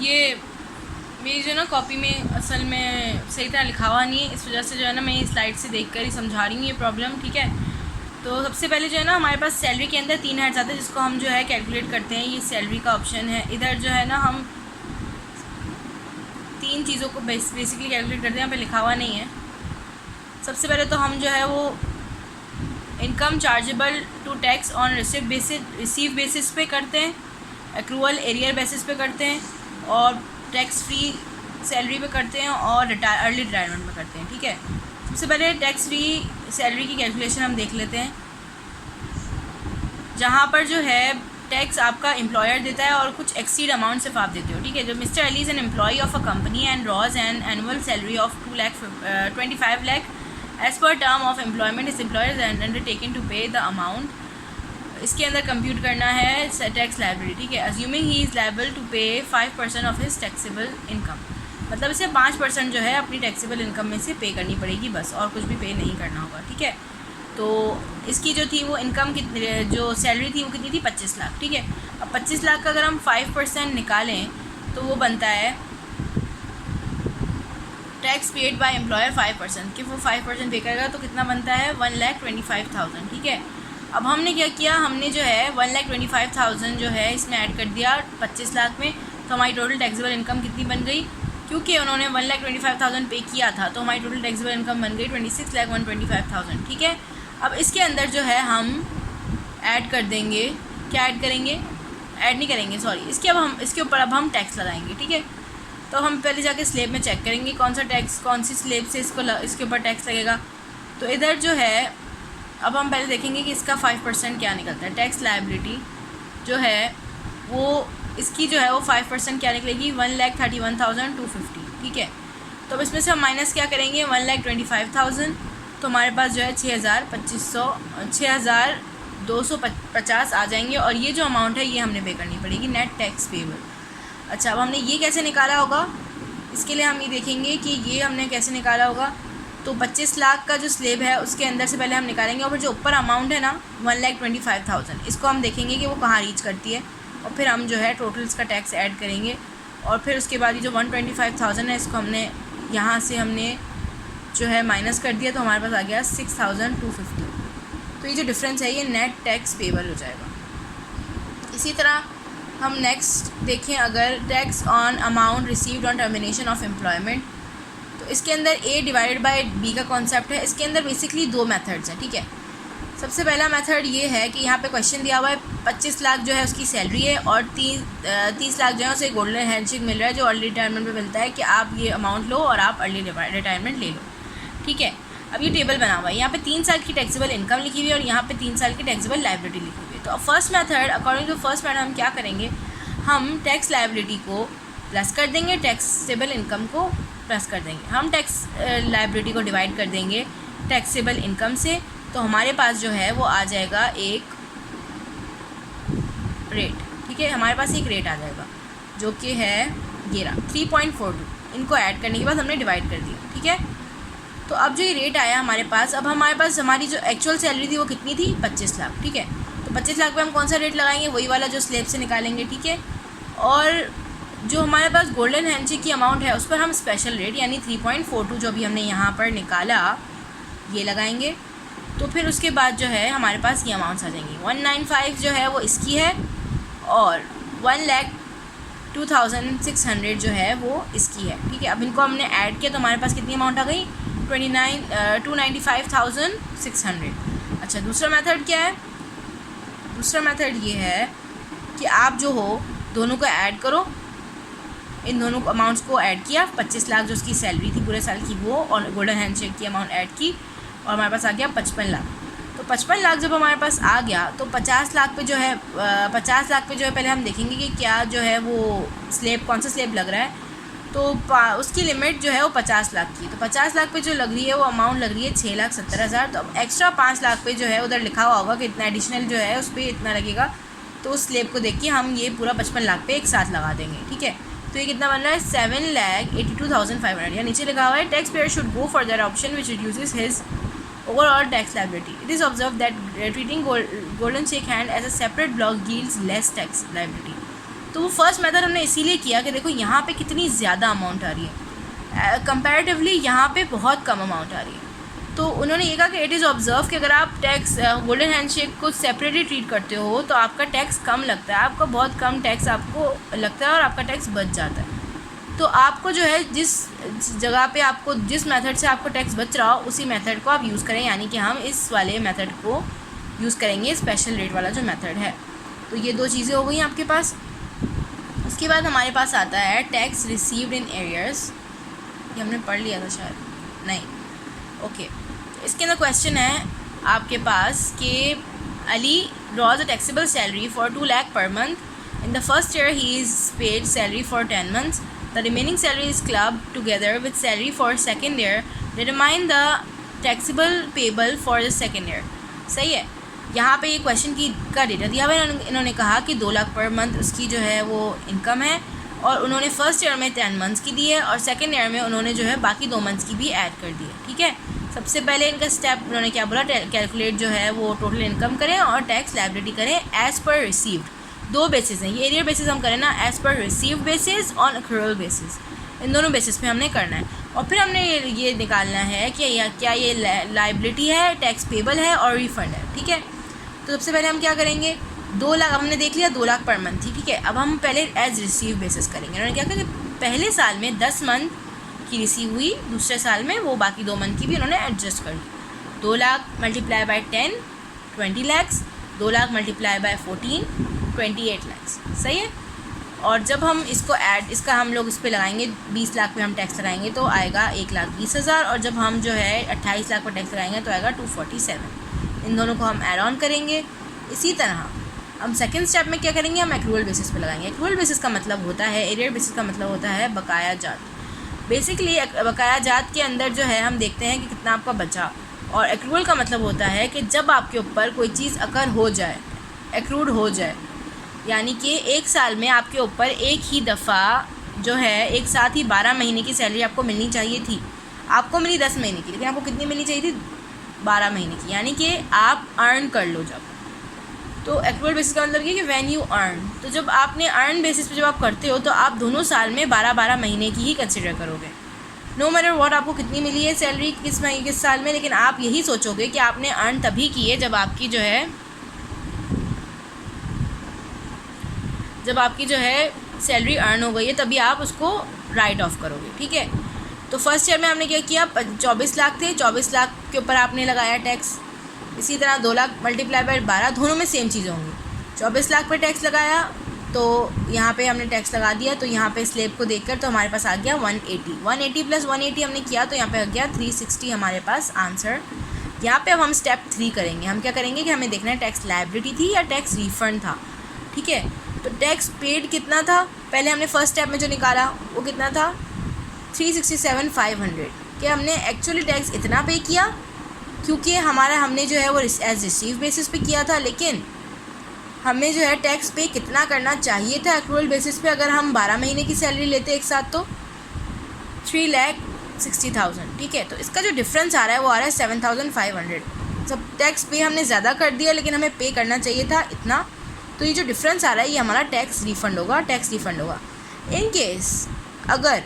ये मेरी जो ना कॉपी में असल में सही तरह लिखा हुआ नहीं है, इस वजह से जो है ना मैं स्लाइड से देखकर ही समझा रही हूँ ये प्रॉब्लम, ठीक है। तो सबसे पहले जो है ना हमारे पास सैलरी के अंदर 3 हेड्स आते हैं जिसको हम जो है कैलकुलेट करते हैं। ये सैलरी का ऑप्शन है। इधर जो है ना हम 3 चीज़ों को बेसिकली कैलकुलेट करते हैं, यहाँ पे लिखा हुआ नहीं है। सबसे पहले तो हम जो है वो income chargeable to tax on receive basis पे करते हैं, एक्रूअल एरियर बेसिस पे करते हैं, और टैक्स फ्री सैलरी पे करते हैं, और अर्ली रिटायरमेंट में करते हैं, ठीक है। सबसे पहले टैक्स फ्री सैलरी की कैलकुलेशन हम देख लेते हैं, जहाँ पर जो है टैक्स आपका एम्प्लॉयर देता है और कुछ एक्सीड अमाउंट सिर्फ आप देते हो, ठीक है। जो Mr Ali is an employee of a company and draws an annual salary of 2,25 lakh as per term of employment is employers and undertaken to pay the amount. इसके अंदर कंप्यूट करना है टैक्स लायबिलिटी, ठीक है। Assuming he is liable to pay 5% of his taxable income, मतलब इसे 5% जो है अपनी टैक्सेबल इनकम में से पे करनी पड़ेगी बस, और कुछ भी पे नहीं करना होगा, ठीक है। तो इसकी जो थी वो इनकम कितनी, जो सैलरी थी वो कितनी थी, 25 लाख, ठीक है। अब 25 लाख का अगर हम 5% निकालें तो वो बनता है टैक्स पेड बाय एम्प्लॉयर 5%, कि वो 5% पे करेगा तो कितना बनता है, 1,25,000, ठीक है। अब हमने क्या किया, हमने जो है 1,25,000 जो है इसमें ऐड कर दिया 25 लाख में, तो हमारी टोटल टैक्सेबल इनकम कितनी बन गई, क्योंकि उन्होंने 1,25,000 पे किया था तो हमारी टोटल टैक्सेबल इनकम बन गई 26,125,000, ठीक है। अब इसके अंदर जो है हम ऐड कर देंगे, क्या ऐड करेंगे, ऐड नहीं करेंगे सॉरी, इसके ऊपर अब हम टैक्स लगाएंगे, ठीक है। तो हम पहले जाके स्लेब में चेक करेंगे कौन सा टैक्स, कौन सी स्लेब से इसके ऊपर टैक्स लगेगा। तो इधर जो है अब हम पहले देखेंगे कि इसका 5% क्या निकलता है। टैक्स लायबिलिटी जो है वो इसकी जो है वो 5% क्या निकलेगी, 1,31,250, ठीक है। तो अब इसमें से हम माइनस क्या करेंगे, 1,25,000, तो हमारे पास जो है 6,250 आ जाएंगे, और ये जो अमाउंट है ये हमने पे करनी पड़ेगी, नेट टैक्स पेबल। अच्छा, अब हमने ये कैसे निकाला होगा, इसके लिए हम ये देखेंगे कि ये हमने कैसे निकाला होगा। तो 25 लाख का जो स्लेब है उसके अंदर से पहले हम निकालेंगे, और फिर जो ऊपर अमाउंट है ना 1,25,000, इसको हम देखेंगे कि वो कहाँ रीच करती है, और फिर हम जो है टोटल इसका टैक्स ऐड करेंगे, और फिर उसके बाद ये जो 125,000 है इसको हमने यहाँ से हमने जो है माइनस कर दिया, तो हमारे पास आ गया 6,250। तो ये जो डिफरेंस है ये नेट टैक्स पेबल हो जाएगा। इसी तरह हम नेक्स्ट देखें, अगर tax on amount received on termination of employment, तो इसके अंदर A डिवाइडेड बाय B का कॉन्सेप्ट है। इसके अंदर बेसिकली 2 मेथड्स हैं, ठीक है। सबसे पहला मेथड ये है कि यहाँ पे क्वेश्चन दिया हुआ है 25 लाख जो है उसकी सैलरी है, और 30 लाख जो है उसे गोल्डन हैंडशेक मिल रहा है जो अर्ली रिटायरमेंट में मिलता है, कि आप ये अमाउंट लो और आप अर्ली रिटायरमेंट ले लो, ठीक है। अब ये टेबल बना हुआ है, यहाँ पे 3 साल की टैक्सेबल इनकम लिखी हुई है और यहाँ पे 3 साल की टैक्सेबल लायबिलिटी लिखी हुई है। तो first method, according to first method हम क्या करेंगे, हम टैक्स लायबिलिटी को प्लस कर देंगे, टैक्सेबल इनकम को प्लस कर देंगे। हम टैक्स लायबिलिटी को डिवाइड कर देंगे टैक्सेबल इनकम से, तो हमारे पास जो है वो आ जाएगा एक रेट, ठीक है। हमारे पास एक रेट आ जाएगा जो कि है ये रहा 3.42। इनको ऐड करने के बाद हमने डिवाइड कर दिया, ठीक है। तो अब जो ये रेट आया हमारे पास, अब हमारे पास हमारी जो एक्चुअल सैलरी थी वो कितनी थी, 25 लाख, ठीक है। तो 25 लाख पे हम कौन सा रेट लगाएंगे, वही वाला जो स्लेब से निकालेंगे, ठीक है। और जो हमारे पास गोल्डन हैंडशेक की अमाउंट है उस पर हम स्पेशल रेट यानी 3.42 जो भी हमने यहाँ पर निकाला ये लगाएंगे। तो फिर उसके बाद जो है हमारे पास ये अमाउंट्स आ जाएंगी। 195 जो है वो इसकी है, और 1,02,600 जो है वो इसकी है, ठीक है। अब इनको हमने ऐड किया तो हमारे पास कितनी अमाउंट आ गई, 295,600। अच्छा, दूसरा मेथड क्या है, दूसरा मेथड ये है कि आप जो हो दोनों को ऐड करो, इन दोनों अमाउंट्स को ऐड किया, 25 लाख जो उसकी सैलरी थी पूरे साल की वो, और गोल्डन हैंडशेक की अमाउंट ऐड की, और हमारे पास आ गया 55 लाख। तो 55 लाख जब हमारे पास आ गया तो 50 लाख पे जो है 50 लाख पे जो है पहले हम देखेंगे कि क्या जो है वो स्लेब, कौन सा स्लेब लग रहा है। तो उसकी लिमिट जो है वो 50 लाख की, तो 50 लाख पे जो लग रही है वो अमाउंट लग रही है 6,70,000। तो अब एक्स्ट्रा 5 लाख पे जो है उधर लिखा हुआ होगा कि इतना एडिशनल जो है उस पर इतना लगेगा, तो उस स्लेब को देख के हम ये पूरा 55 लाख पे एक साथ लगा देंगे, ठीक है। तो ये कितना बन रहा है, 7,82,500। या नीचे लिखा हुआ है tax payer should go for that option which reduces his overall tax liability. It is observed that treating golden shake hand as a separate block yields less tax liability. तो वो फर्स्ट मेथड हमने इसीलिए किया कि देखो यहाँ पे कितनी ज़्यादा अमाउंट आ रही है, कंपैरेटिवली यहाँ पे बहुत कम अमाउंट आ रही है। तो उन्होंने ये कहा कि इट इज़ ऑब्जर्व कि अगर आप टैक्स गोल्डन हैंडशेक को सेपरेटली ट्रीट करते हो तो आपका टैक्स कम लगता है, आपका बहुत कम टैक्स आपको लगता है और आपका टैक्स बच जाता है। तो आपको जो है जिस जगह पे आपको जिस मेथड से आपको टैक्स बच रहा हो उसी मेथड को आप यूज़ करें, यानी कि हम इस वाले मेथड को यूज़ करेंगे, स्पेशल रेट वाला जो मेथड है। तो ये दो चीज़ें हो गई आपके पास। उसके बाद हमारे पास आता है टैक्स रिसीव्ड इन एरियर्स। ये हमने पढ़ लिया था शायद, नहीं, ओके। इसके अंदर क्वेश्चन है आपके पास कि Ali draws a taxable salary for 2 lakh per month. In the first year he is paid salary for 10 months. The remaining salary is clubbed together with salary for second year. Determine the taxable payable for the second year. सही है। यहाँ पे ये question का data दिया हुआ है। इन्होंने कहा कि 2 लाख पर मंथ उसकी जो है वो इनकम है, और उन्होंने फर्स्ट ईयर में 10 months की दी है, और सेकेंड ईयर में उन्होंने जो है बाकी 2 months की भी ऐड कर दी है। ठीक है, सबसे पहले इनका स्टेप उन्होंने क्या बोला, कैलकुलेट जो है वो टोटल इनकम करें और टैक्स लायबिलिटी करें एज़ पर रिसीव्ड। 2 बेसिस हैं, ये एरियर बेसिस हम करें ना, एज़ पर रिसीव्ड बेसिस और एक्रूअल बेसिस, इन दोनों बेसिस पे हमने करना है। और फिर हमने ये निकालना है कि क्या ये लायबिलिटी है, टैक्स पेबल है और रिफंड है। ठीक है, तो सबसे पहले हम क्या करेंगे, 2 लाख हमने देख लिया, 2 लाख पर मंथ थी। ठीक है, अब हम पहले एज रिसीव बेसिस करेंगे। उन्होंने क्या कहा कि पहले साल में 10 month की रिसीव हुई, दूसरे साल में वो बाकी 2 month की भी उन्होंने एडजस्ट कर ली। 2 lakh multiply by 10 20 lakhs, 2 lakh multiply by 14 28 lakhs। सही है। और जब हम इसको इसका हम लोग इस पर लगाएंगे 20 लाख पे हम टैक्स लगाएंगे तो आएगा 1,20,000, और जब हम जो है 28 लाख पर टैक्स लगाएंगे तो आएगा 247। इन दोनों को हम ऐड ऑन करेंगे। इसी तरह हम सेकंड स्टेप में क्या करेंगे, हम एक्रूअल बेसिस पे लगाएंगे। एक्रूअल बेसिस का मतलब होता है, एरियर बेसिस का मतलब होता है बकाया जात। बेसिकली बकाया जात के अंदर जो है हम देखते हैं कि कितना आपका बचा, और एक्रूअल का मतलब होता है कि जब आपके ऊपर कोई चीज़ अकर हो जाए, एक्रूड हो जाए, यानी कि एक साल में आपके ऊपर एक ही दफ़ा जो है एक साथ ही 12 महीने की सैलरी आपको मिलनी चाहिए थी। आपको मिली 10 महीने की, लेकिन आपको कितनी मिलनी चाहिए थी, 12 महीने की, यानी कि आप अर्न कर लो जब। तो एक्रूअल बेसिस का मतलब ये कि व्हेन यू अर्न, तो जब आपने अर्न बेसिस पे जब आप करते हो तो आप दोनों साल में 12 महीने की ही कंसिडर करोगे। नो मैटर व्हाट आपको कितनी मिली है सैलरी किस साल में, लेकिन आप यही सोचोगे कि आपने अर्न तभी की है जब आपकी जो है सैलरी अर्न हो गई है, तभी आप उसको राइट ऑफ करोगे। ठीक है, तो फर्स्ट ईयर में हमने क्या किया, 24 लाख थे, 24 लाख के ऊपर आपने लगाया टैक्स। इसी तरह 2 लाख मल्टीप्लाई बाय 12, दोनों में सेम चीज़ें होंगी। 24 लाख पर टैक्स लगाया तो यहाँ पे हमने टैक्स लगा दिया, तो यहाँ पे स्लेब को देखकर तो हमारे पास आ गया 180 प्लस 180 हमने किया तो यहाँ पे आ गया 360 हमारे पास आंसर। यहाँ पे अब हम स्टेप 3 करेंगे। हम क्या करेंगे कि हमें देखना है टैक्स लायबिलिटी थी या टैक्स रिफंड था। ठीक है, तो टैक्स पेड कितना था, पहले हमने फर्स्ट स्टेप में जो निकाला वो कितना था, 367,500। कि हमने एक्चुअली टैक्स इतना पे किया क्योंकि हमने जो है वो एज रिसीव बेसिस पे किया था, लेकिन हमें जो है टैक्स पे कितना करना चाहिए था एक्रूअल बेसिस पे। अगर हम 12 महीने की सैलरी लेते एक साथ तो 3,60,000। ठीक है, तो इसका जो डिफरेंस आ रहा है वो आ रहा है 7,500। सब टैक्स पे हमने ज़्यादा कर दिया, लेकिन हमें पे करना चाहिए था इतना, तो ये जो डिफरेंस आ रहा है ये हमारा टैक्स रिफ़ंड होगा। इन केस अगर